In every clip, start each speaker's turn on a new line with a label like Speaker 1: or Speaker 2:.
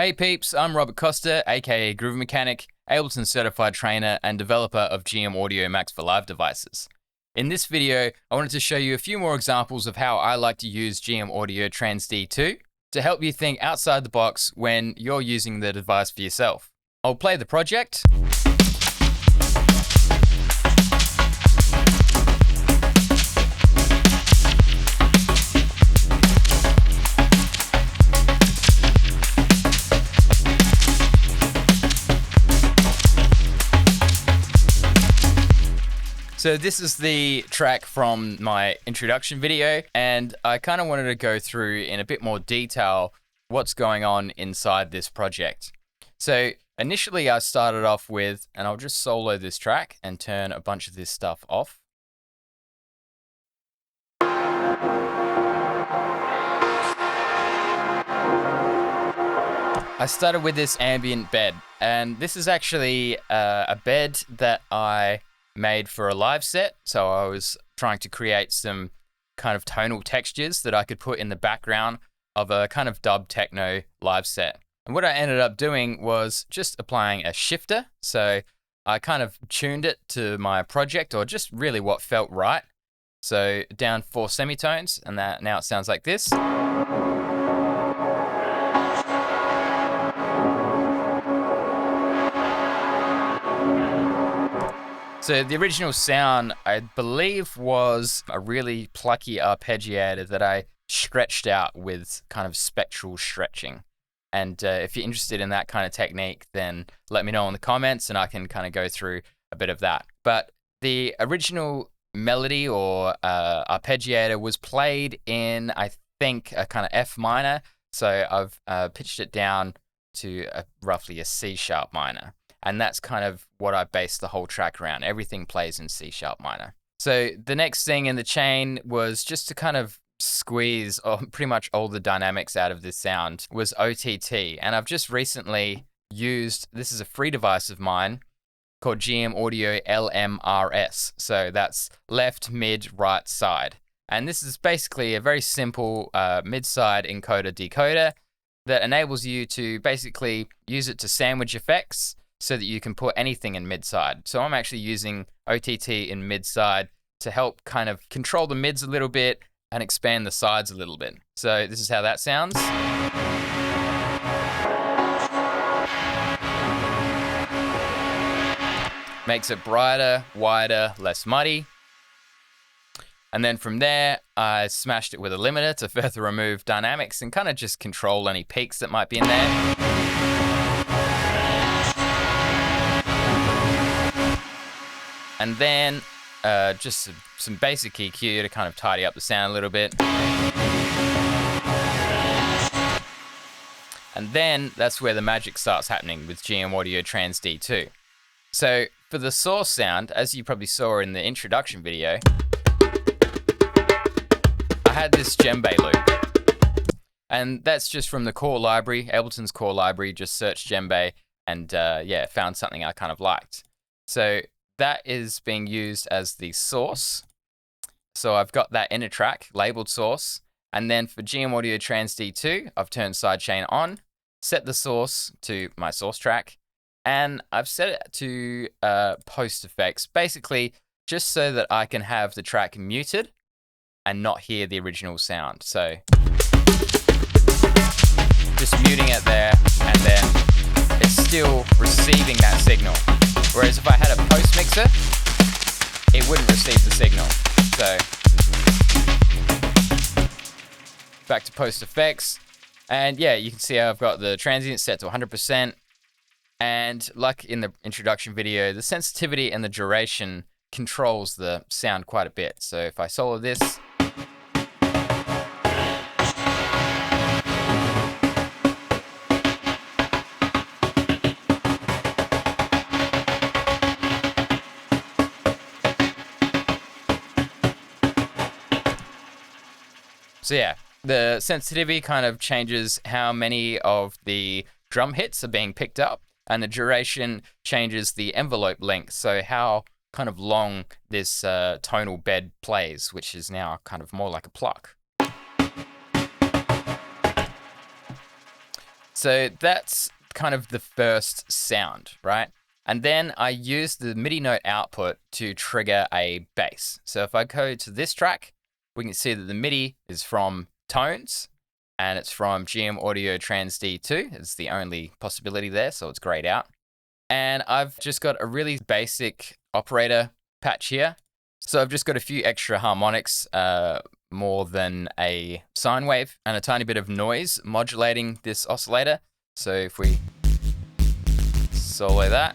Speaker 1: Hey peeps, I'm Robert Costa, aka Groove Mechanic, Ableton certified trainer and developer of GMaudio Max for live devices. In this video, I wanted to show you a few more examples of how I like to use GMaudio TransD 2 to help you think outside the box when you're using the device for yourself. I'll play the project. So this is the track from my introduction video, and I kind of wanted to go through in a bit more detail what's going on inside this project. So initially I started off with, and I'll just solo this track and turn a bunch of this stuff off. I started with this ambient bed, and this is actually a bed that I made for a live set. So I was trying to create some kind of tonal textures that I could put in the background of a kind of dub techno live set. And what I ended up doing was just applying a shifter. So I kind of tuned it to my project, or just really what felt right. So down 4 semitones, and that now it sounds like this. So the original sound, I believe, was a really plucky arpeggiator that I stretched out with kind of spectral stretching. And if you're interested in that kind of technique, then let me know in the comments and I can kind of go through a bit of that. But the original melody or arpeggiator was played in, I think, a kind of F minor. So I've pitched it down to roughly a C sharp minor. And that's kind of what I based the whole track around. Everything plays in C sharp minor. So the next thing in the chain was just to kind of squeeze pretty much all the dynamics out of this sound was OTT. And I've just recently used, this is a free device of mine called GMaudio LMRS. So that's left, mid, right, side. And this is basically a very simple mid-side encoder decoder that enables you to basically use it to sandwich effects, so that you can put anything in mid-side. So I'm actually using OTT in mid-side to help kind of control the mids a little bit and expand the sides a little bit. So this is how that sounds. Makes it brighter, wider, less muddy. And then from there, I smashed it with a limiter to further remove dynamics and kind of just control any peaks that might be in there. And then just some basic EQ to kind of tidy up the sound a little bit. And then that's where the magic starts happening with GMaudio TransD 2. So for the source sound, as you probably saw in the introduction video, I had this djembe loop. And that's just from the core library, Ableton's core library, just searched djembe and yeah, found something I kind of liked. So that is being used as the source. So I've got that in a track labeled source. And then for GMaudio TransD 2, I've turned sidechain on, set the source to my source track, and I've set it to post effects, basically just so that I can have the track muted and not hear the original sound. So just muting it there, and then it's still receiving that signal. Whereas if I had a post mixer, it wouldn't receive the signal. So back to post effects. And yeah, you can see how I've got the transient set to 100%. And like in the introduction video, the sensitivity and the duration controls the sound quite a bit. So if I solo this, so yeah, the sensitivity kind of changes how many of the drum hits are being picked up, and the duration changes the envelope length, so how kind of long this tonal bed plays, which is now kind of more like a pluck. So that's kind of the first sound, right? And then I use the MIDI note output to trigger a bass. So if I go to this track, we can see that the MIDI is from Tones, and it's from GMaudio TransD 2. It's the only possibility there, so it's grayed out. And I've just got a really basic operator patch here. So I've just got a few extra harmonics, more than a sine wave, and a tiny bit of noise modulating this oscillator. So if we solo that,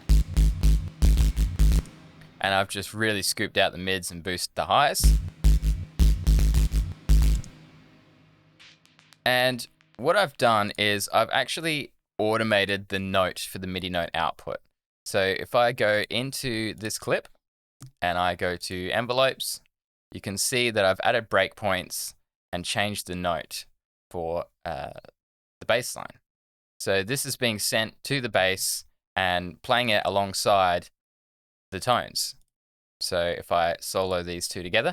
Speaker 1: and I've just really scooped out the mids and boosted the highs. And what I've done is I've actually automated the note for the MIDI note output. So if I go into this clip and I go to envelopes, you can see that I've added breakpoints and changed the note for the bass line. So this is being sent to the bass and playing it alongside the tones. So if I solo these two together,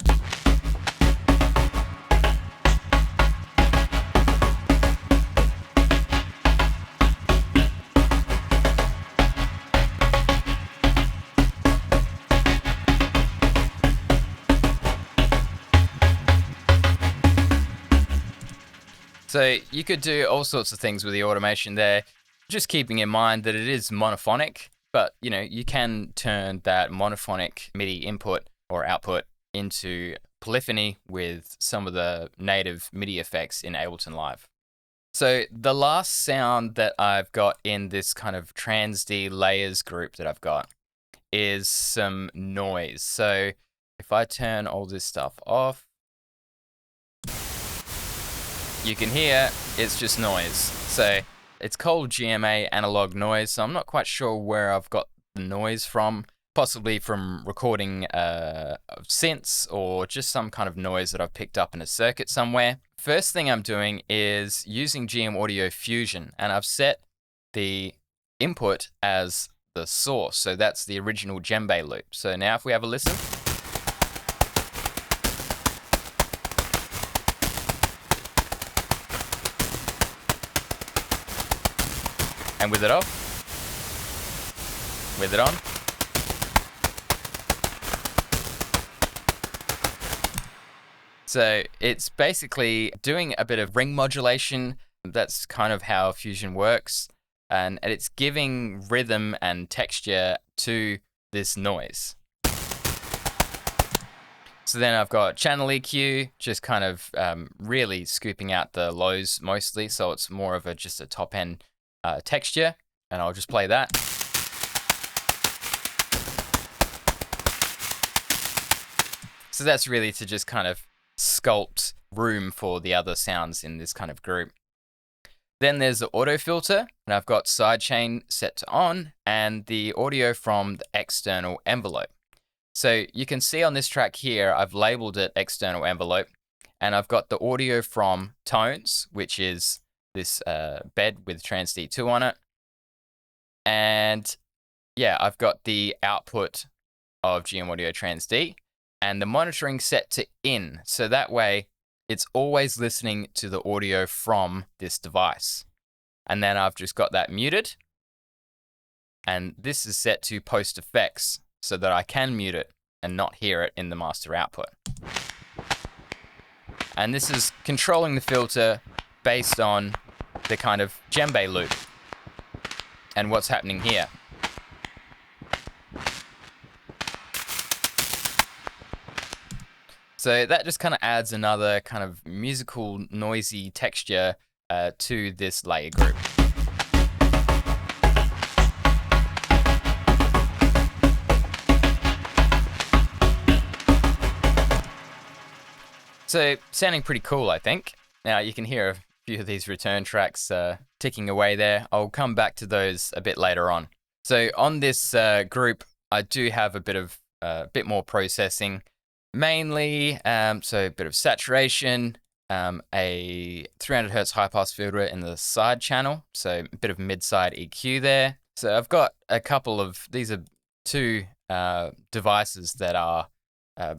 Speaker 1: so you could do all sorts of things with the automation there, just keeping in mind that it is monophonic, but you can turn that monophonic MIDI input or output into polyphony with some of the native MIDI effects in Ableton Live. So the last sound that I've got in this kind of TransD layers group that I've got is some noise. So if I turn all this stuff off, you can hear it's just noise. So it's called GMA analog noise. So I'm not quite sure where I've got the noise from, possibly from recording synths or just some kind of noise that I've picked up in a circuit somewhere. First thing I'm doing is using GMaudio Fusion, and I've set the input as the source. So that's the original djembe loop. So now if we have a listen, and with it off, with it on, so it's basically doing a bit of ring modulation. That's kind of how Fusion works, and it's giving rhythm and texture to this noise. So then I've got channel EQ, just kind of really scooping out the lows mostly, so it's more of just a top end texture, and I'll just play that. So that's really to just kind of sculpt room for the other sounds in this kind of group. Then there's the auto filter, and I've got sidechain set to on and the audio from the external envelope. So you can see on this track here, I've labeled it external envelope, and I've got the audio from Tones, which is this bed with TransD 2 on it. And yeah, I've got the output of GMaudio TransD and the monitoring set to in. So that way it's always listening to the audio from this device. And then I've just got that muted. And this is set to post effects so that I can mute it and not hear it in the master output. And this is controlling the filter based on the kind of djembe loop and what's happening here. So that just kind of adds another kind of musical, noisy texture to this layer group. So sounding pretty cool, I think. Now you can hear a few of these return tracks ticking away there. I'll come back to those a bit later on. So on this group, I do have a bit more processing, mainly so a bit of saturation, a 300 Hertz high pass filter in the side channel, so a bit of mid-side EQ there. So I've got a couple of, these are two devices that are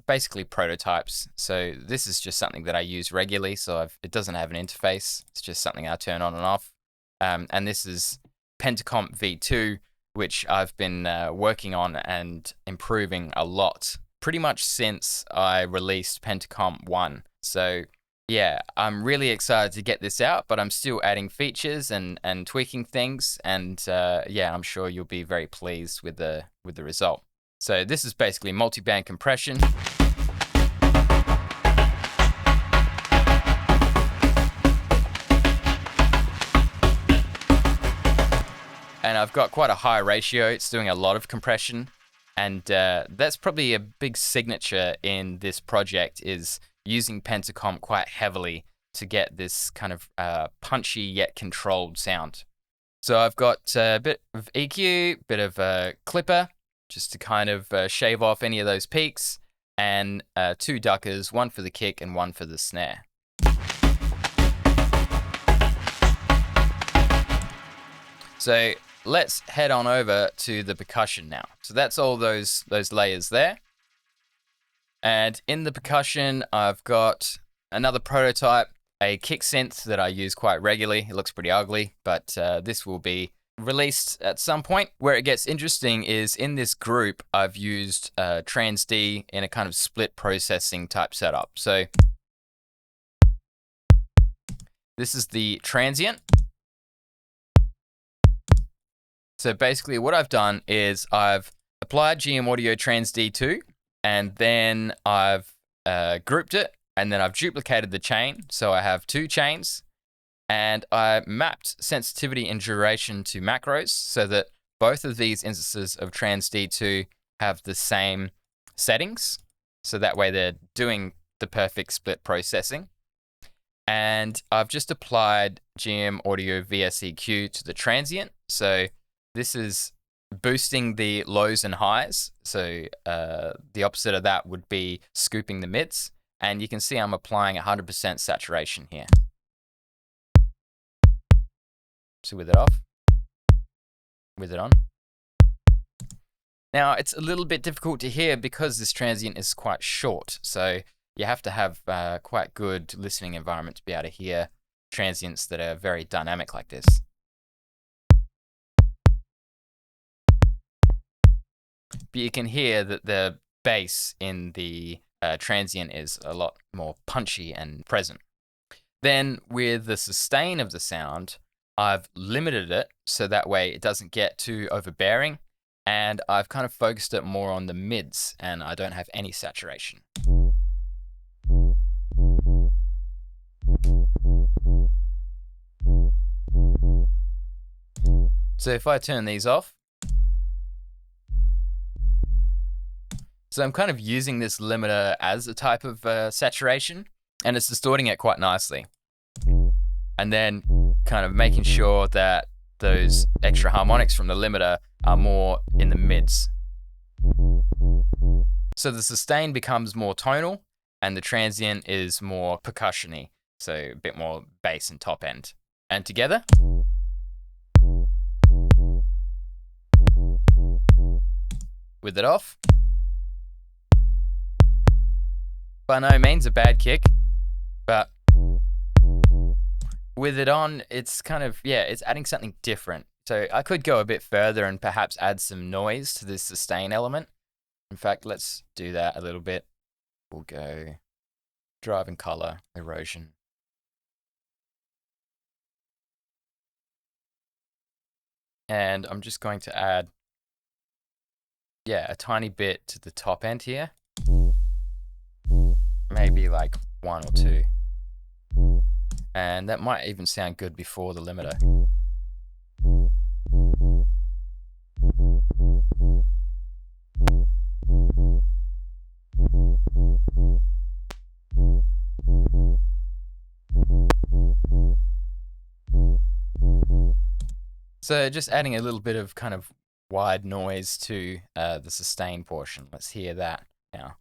Speaker 1: basically prototypes. So this is just something that I use regularly, so it doesn't have an interface. It's just something I turn on and off. and this is Pentacomp V2, which I've been working on and improving a lot pretty much since I released Pentacomp 1. So yeah, I'm really excited to get this out, but I'm still adding features and tweaking things, and yeah, I'm sure you'll be very pleased with the result. So this is basically multi-band compression. And I've got quite a high ratio. It's doing a lot of compression, and that's probably a big signature in this project, is using Pentacomp quite heavily to get this kind of punchy yet controlled sound. So I've got a bit of EQ, bit of a clipper, just to kind of shave off any of those peaks, and 2 duckers, one for the kick and one for the snare. So let's head on over to the percussion now. So that's all those layers there. And in the percussion, I've got another prototype, a kick synth that I use quite regularly. It looks pretty ugly, but this will be released at some point. Where it gets interesting is in this group, I've used TransD in a kind of split processing type setup. So this is the Transient. So basically what I've done is I've applied GMaudio TransD 2, and then I've grouped it, and then I've duplicated the chain. So I have 2 chains, and I mapped sensitivity and duration to macros so that both of these instances of TransD2 have the same settings. So that way they're doing the perfect split processing. And I've just applied GMaudio VSEQ to the Transient. So this is boosting the lows and highs. So the opposite of that would be scooping the mids. And you can see I'm applying 100% saturation here. So with it off, with it on. Now it's a little bit difficult to hear because this Transient is quite short. So you have to have quite good listening environment to be able to hear transients that are very dynamic like this. But you can hear that the bass in the Transient is a lot more punchy and present. Then with the sustain of the sound, I've limited it so that way it doesn't get too overbearing, and I've kind of focused it more on the mids, and I don't have any saturation. So if I turn these off, so I'm kind of using this limiter as a type of saturation, and it's distorting it quite nicely. And then kind of making sure that those extra harmonics from the limiter are more in the mids. So the sustain becomes more tonal, and the Transient is more percussion-y, so a bit more bass and top end. And together. With it off. By no means a bad kick, but with it on, it's kind of, yeah, it's adding something different. So I could go a bit further and perhaps add some noise to this sustain element. In fact, let's do that a little bit. We'll go drive and color, erosion. And I'm just going to add, yeah, a tiny bit to the top end here. Maybe like 1 or 2. And that might even sound good before the limiter. So just adding a little bit of kind of wide noise to the sustain portion. Let's hear that now.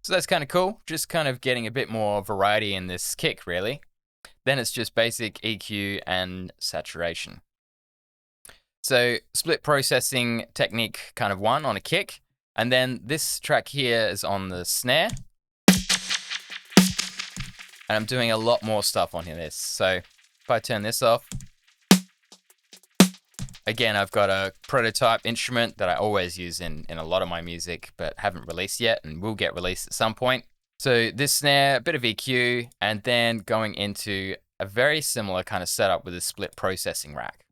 Speaker 1: So that's kind of cool, just kind of getting a bit more variety in this kick, really. Then it's just basic EQ and saturation. So split processing technique kind of 1 on a kick. And then this track here is on the snare. And I'm doing a lot more stuff on this. So if I turn this off, again, I've got a prototype instrument that I always use in a lot of my music, but haven't released yet and will get released at some point. So this snare, a bit of EQ, and then going into a very similar kind of setup with a split processing rack.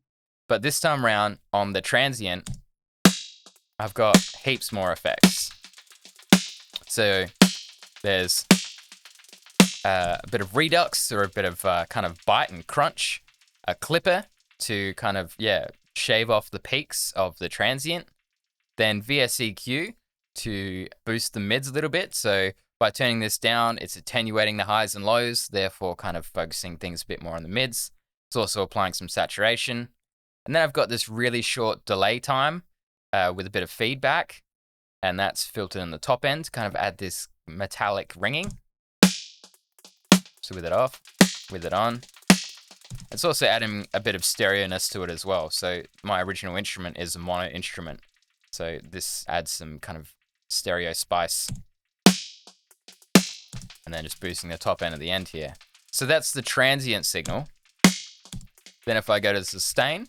Speaker 1: But this time around on the Transient, I've got heaps more effects. So there's a bit of redux or a bit of kind of bite and crunch, a clipper to kind of, shave off the peaks of the Transient, then VSEQ to boost the mids a little bit. So by turning this down, it's attenuating the highs and lows, therefore kind of focusing things a bit more on the mids. It's also applying some saturation. And then I've got this really short delay time with a bit of feedback, and that's filtered in the top end to kind of add this metallic ringing. So with it off, with it on. It's also adding a bit of stereo-ness to it as well. So my original instrument is a mono instrument. So this adds some kind of stereo spice. And then just boosting the top end at the end here. So that's the Transient signal. Then if I go to sustain,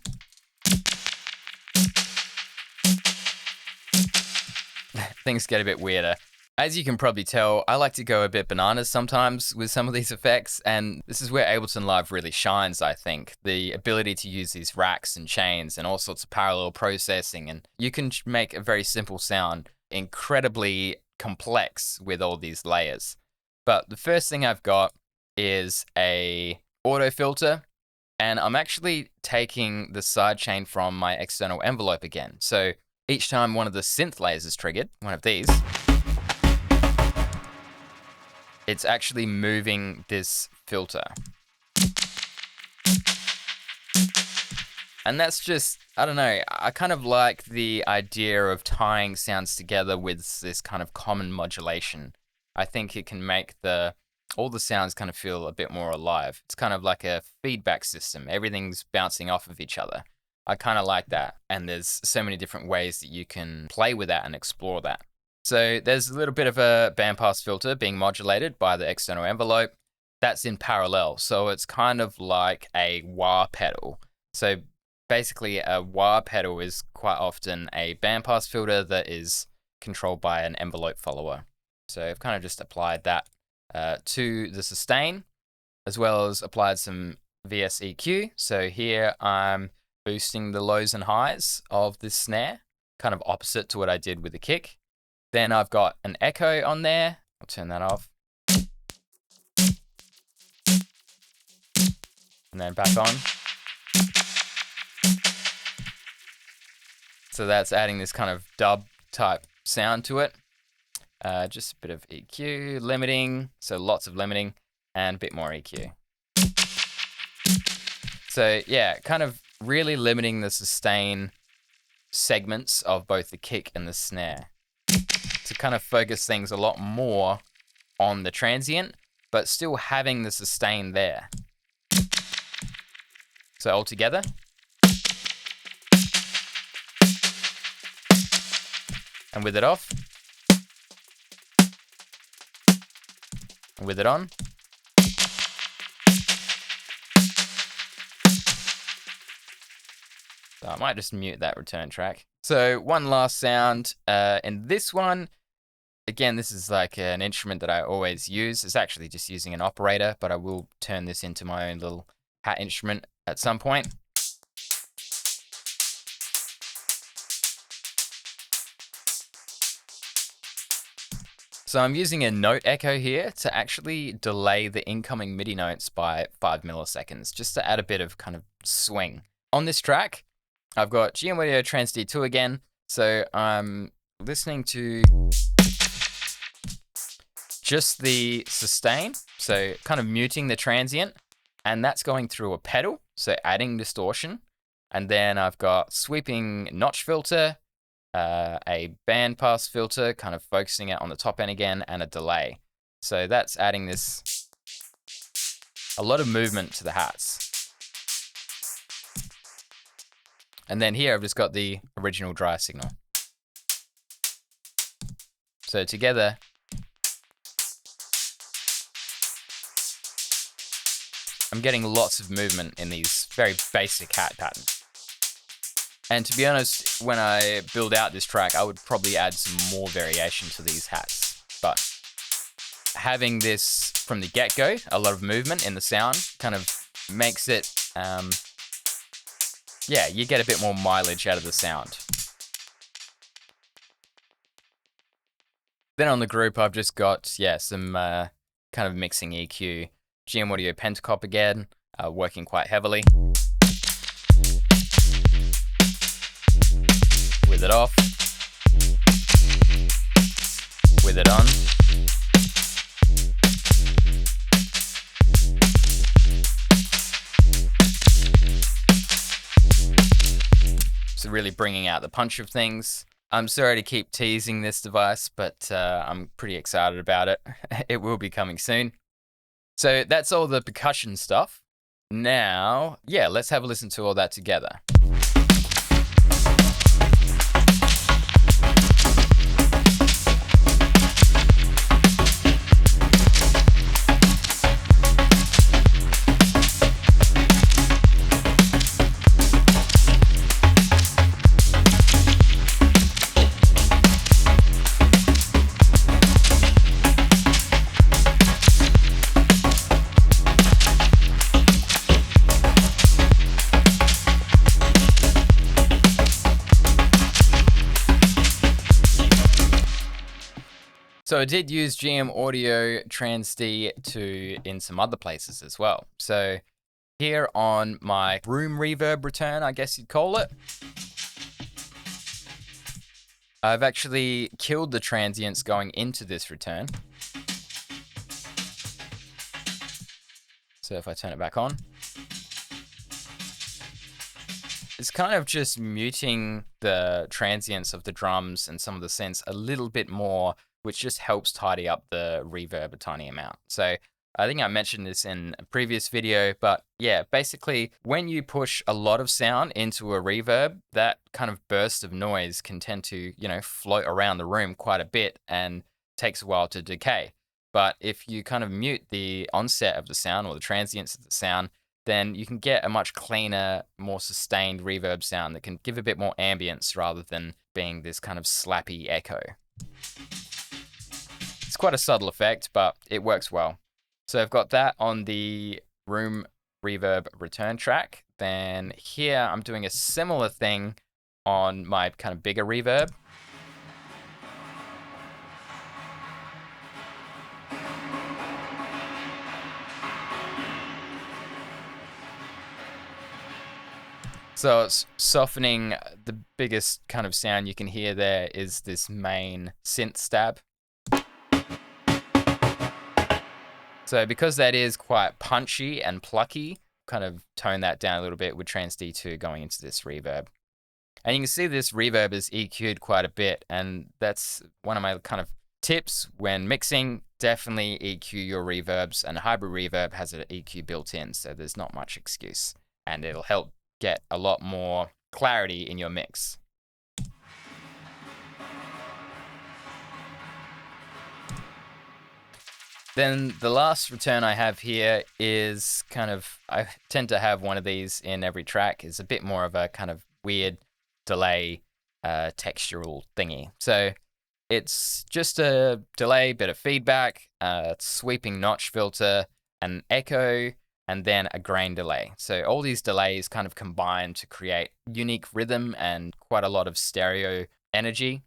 Speaker 1: things get a bit weirder. As you can probably tell, I like to go a bit bananas sometimes with some of these effects, and this is where Ableton Live really shines, I think. The ability to use these racks and chains and all sorts of parallel processing, and you can make a very simple sound incredibly complex with all these layers. But the first thing I've got is a auto filter, and I'm actually taking the sidechain from my external envelope again. So each time one of the synth layers is triggered, one of these, it's actually moving this filter. And that's just, I don't know, I kind of like the idea of tying sounds together with this kind of common modulation. I think it can make all the sounds kind of feel a bit more alive. It's kind of like a feedback system. Everything's bouncing off of each other. I kind of like that. And there's so many different ways that you can play with that and explore that. So there's a little bit of a bandpass filter being modulated by the external envelope. That's in parallel. So it's kind of like a wah pedal. So basically a wah pedal is quite often a bandpass filter that is controlled by an envelope follower. So I've kind of just applied that to the sustain, as well as applied some VSEQ. So here I'm boosting the lows and highs of this snare, kind of opposite to what I did with the kick. Then I've got an echo on there. I'll turn that off. And then back on. So that's adding this kind of dub type sound to it. Just a bit of EQ, limiting. So lots of limiting and a bit more EQ. So yeah, kind of really limiting the sustain segments of both the kick and the snare to kind of focus things a lot more on the Transient, but still having the sustain there. So all together. And with it off. And with it on. So I might just mute that return track. So one last sound in this one. Again, this is like an instrument that I always use. It's actually just using an operator, but I will turn this into my own little hat instrument at some point. So I'm using a note echo here to actually delay the incoming MIDI notes by 5 milliseconds, just to add a bit of kind of swing. On this track, I've got GMaudio TransD 2 again. So I'm listening to just the sustain, so kind of muting the Transient, and that's going through a pedal, so adding distortion. And then I've got sweeping notch filter, a bandpass filter, kind of focusing it on the top end again, and a delay. So that's adding this, a lot of movement to the hats. And then here I've just got the original dry signal. So together, I'm getting lots of movement in these very basic hat patterns. And to be honest, when I build out this track, I would probably add some more variation to these hats. But having this from the get-go, a lot of movement in the sound, kind of makes it, yeah, you get a bit more mileage out of the sound. Then on the group, I've just got, yeah, some kind of mixing EQ. GMaudio Pentacop again, working quite heavily. With it off. With it on. So really bringing out the punch of things. I'm sorry to keep teasing this device, but I'm pretty excited about it. It will be coming soon. So that's all the percussion stuff. Now, yeah, let's have a listen to all that together. So I did use GMaudio TransD in some other places as well. So here on my room reverb return, I guess you'd call it, I've actually killed the transients going into this return. So if I turn it back on, it's kind of just muting the transients of the drums and some of the synths a little bit more, which just helps tidy up the reverb a tiny amount. So I think I mentioned this in a previous video, but yeah, basically when you push a lot of sound into a reverb, that kind of burst of noise can tend to, float around the room quite a bit and takes a while to decay. But if you kind of mute the onset of the sound or the transients of the sound, then you can get a much cleaner, more sustained reverb sound that can give a bit more ambience rather than being this kind of slappy echo. It's quite a subtle effect, but it works well. So I've got that on the room reverb return track. Then here I'm doing a similar thing on my kind of bigger reverb. So it's softening. The biggest kind of sound you can hear there is this main synth stab. So because that is quite punchy and plucky, kind of tone that down a little bit with TransD2 going into this reverb. And you can see this reverb is EQ'd quite a bit, and that's one of my kind of tips when mixing. Definitely EQ your reverbs, and hybrid reverb has an EQ built in, so there's not much excuse, and it'll help get a lot more clarity in your mix. Then the last return I have here is kind of, I tend to have one of these in every track, is a bit more of a kind of weird delay textural thingy. So it's just a delay, bit of feedback, sweeping notch filter, an echo, and then a grain delay. So all these delays kind of combine to create unique rhythm and quite a lot of stereo energy.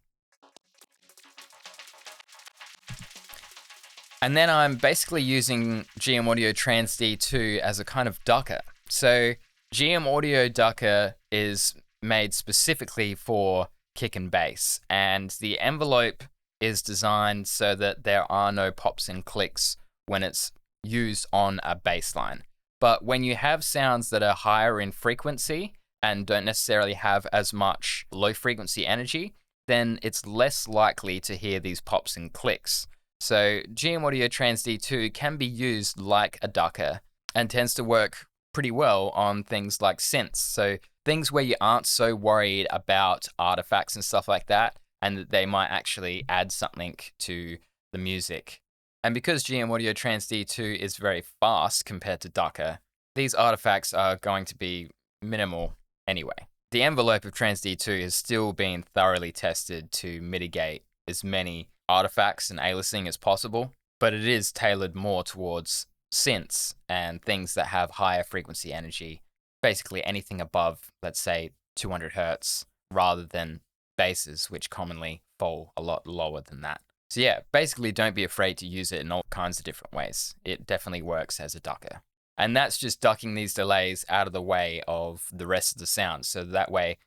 Speaker 1: And then I'm basically using GMaudio TransD 2 as a kind of ducker. So GMaudio ducker is made specifically for kick and bass, and the envelope is designed so that there are no pops and clicks when it's used on a bass line. But when you have sounds that are higher in frequency and don't necessarily have as much low frequency energy, then it's less likely to hear these pops and clicks. So GMaudio TransD 2 can be used like a ducker and tends to work pretty well on things like synths. So things where you aren't so worried about artifacts and stuff like that, and that they might actually add something to the music. And because GMaudio TransD 2 is very fast compared to Ducker, these artifacts are going to be minimal anyway. The envelope of TransD 2 has still been thoroughly tested to mitigate as many artifacts and aliasing as possible, but it is tailored more towards synths and things that have higher frequency energy, basically anything above, let's say, 200 hertz, rather than basses, which commonly fall a lot lower than that. So yeah, basically don't be afraid to use it in all kinds of different ways. It definitely works as a ducker. And that's just ducking these delays out of the way of the rest of the sounds. So that way,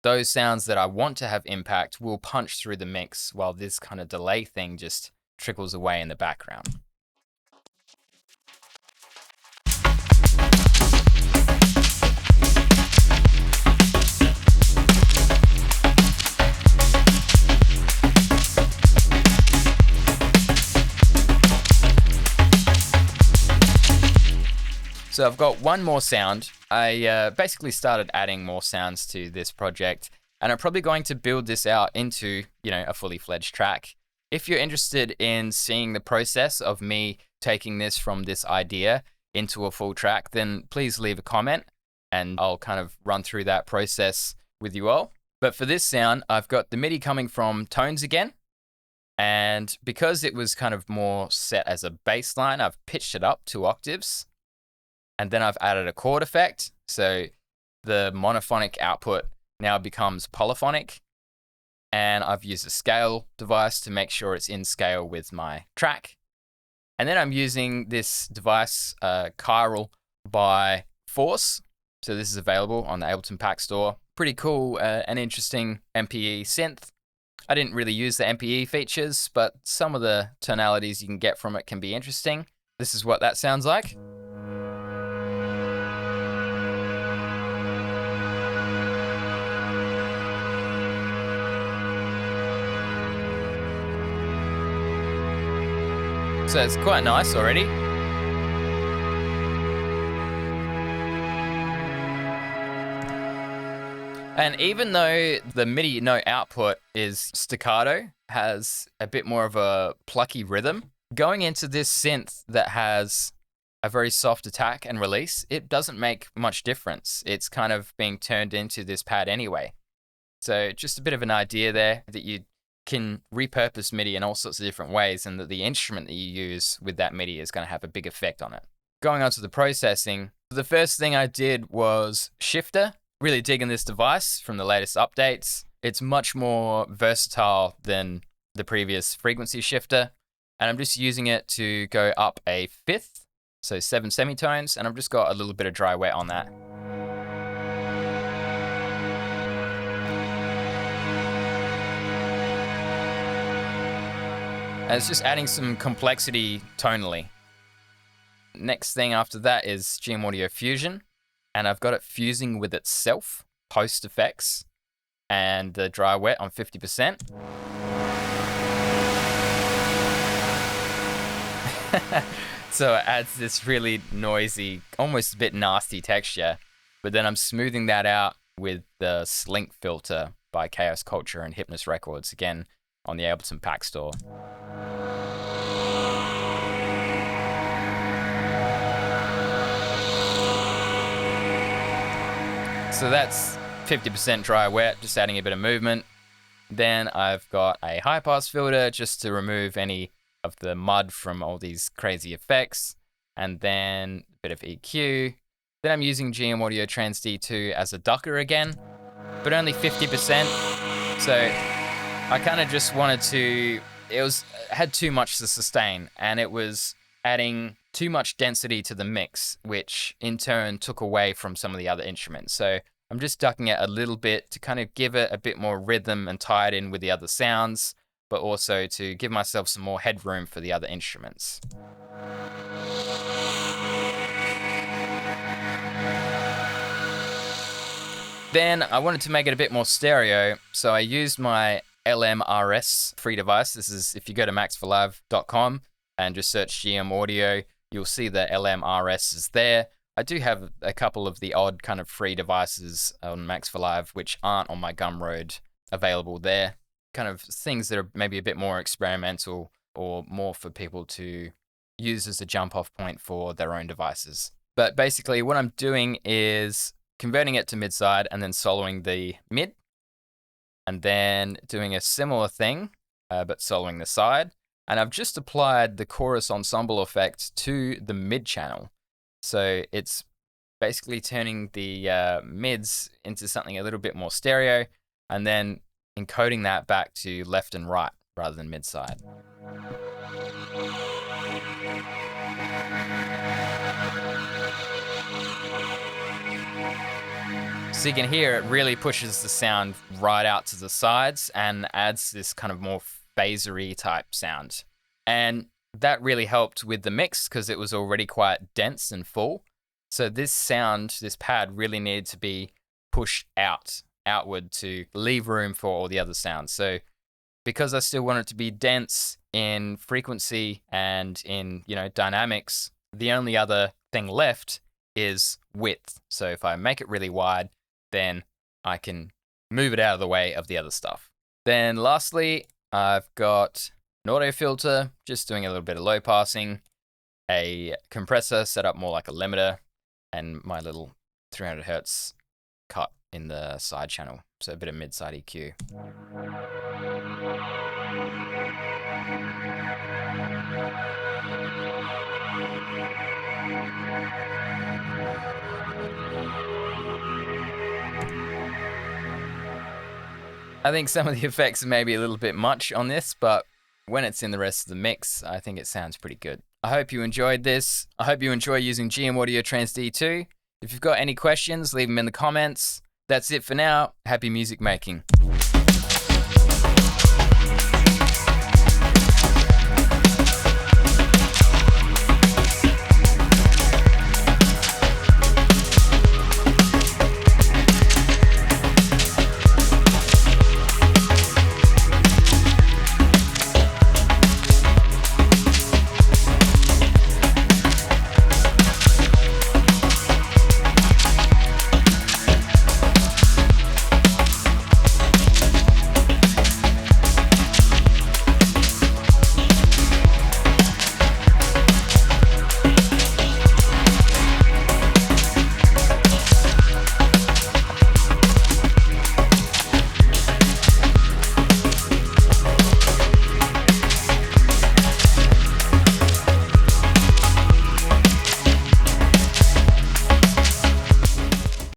Speaker 1: those sounds that I want to have impact will punch through the mix while this kind of delay thing just trickles away in the background. So I've got one more sound. I basically started adding more sounds to this project, and I'm probably going to build this out into, a fully fledged track. If you're interested in seeing the process of me taking this from this idea into a full track, then please leave a comment and I'll kind of run through that process with you all. But for this sound, I've got the MIDI coming from tones again. And because it was kind of more set as a bass line, I've pitched it up 2 octaves. And then I've added a chord effect. So the monophonic output now becomes polyphonic. And I've used a scale device to make sure it's in scale with my track. And then I'm using this device, Chiral by Force. So this is available on the Ableton Pack Store. Pretty cool and interesting MPE synth. I didn't really use the MPE features, but some of the tonalities you can get from it can be interesting. This is what that sounds like. So it's quite nice already. And even though the MIDI note output is staccato, has a bit more of a plucky rhythm, going into this synth that has a very soft attack and release, it doesn't make much difference. It's kind of being turned into this pad anyway. So just a bit of an idea there that you can repurpose MIDI in all sorts of different ways, and that the instrument that you use with that MIDI is going to have a big effect on it. Going on to the processing, the first thing I did was shifter. Really digging this device from the latest updates. It's much more versatile than the previous frequency shifter, and I'm just using it to go up a fifth, so 7 semitones, and I've just got a little bit of dry wet on that. And it's just adding some complexity tonally. Next thing after that is GMaudio Fusion, and I've got it fusing with itself, post effects, and the dry wet on 50%. So it adds this really noisy, almost a bit nasty texture, but then I'm smoothing that out with the Slink filter by Chaos Culture and Hypnos Records, again on the Ableton Pack Store. So that's 50% dry wet, just adding a bit of movement. Then I've got a high pass filter just to remove any of the mud from all these crazy effects. And then a bit of EQ. Then I'm using GMaudio TransD 2 as a ducker again, but only 50%. So I kind of just wanted to, had too much to sustain, and it was adding too much density to the mix, which in turn took away from some of the other instruments. So I'm just ducking it a little bit to kind of give it a bit more rhythm and tie it in with the other sounds, but also to give myself some more headroom for the other instruments. Then I wanted to make it a bit more stereo, so I used my LMRS free device. This is, if you go to maxforlive.com and just search GMaudio, you'll see the LMRS is there. I do have a couple of the odd kind of free devices on Max for Live which aren't on my Gumroad available there. kind of things that are maybe a bit more experimental or more for people to use as a jump off point for their own devices. But basically what I'm doing is converting it to mid-side and then soloing the mid, and then doing a similar thing, but soloing the side. And I've just applied the chorus ensemble effect to the mid channel. So it's basically turning the mids into something a little bit more stereo, and then encoding that back to left and right rather than mid-side. So you can hear it really pushes the sound right out to the sides and adds this kind of more phasery type sound. And that really helped with the mix because it was already quite dense and full. So this sound, this pad really needed to be pushed outward to leave room for all the other sounds. So because I still want it to be dense in frequency and in, dynamics, the only other thing left is width. So if I make it really wide, then I can move it out of the way of the other stuff. Then lastly, I've got an auto filter, just doing a little bit of low passing, a compressor set up more like a limiter, and my little 300 hertz cut in the side channel. So a bit of mid-side EQ. I think some of the effects are maybe a little bit much on this, but when it's in the rest of the mix, I think it sounds pretty good. I hope you enjoyed this. I hope you enjoy using GMaudio TransD too. If you've got any questions, leave them in the comments. That's it for now. Happy music making.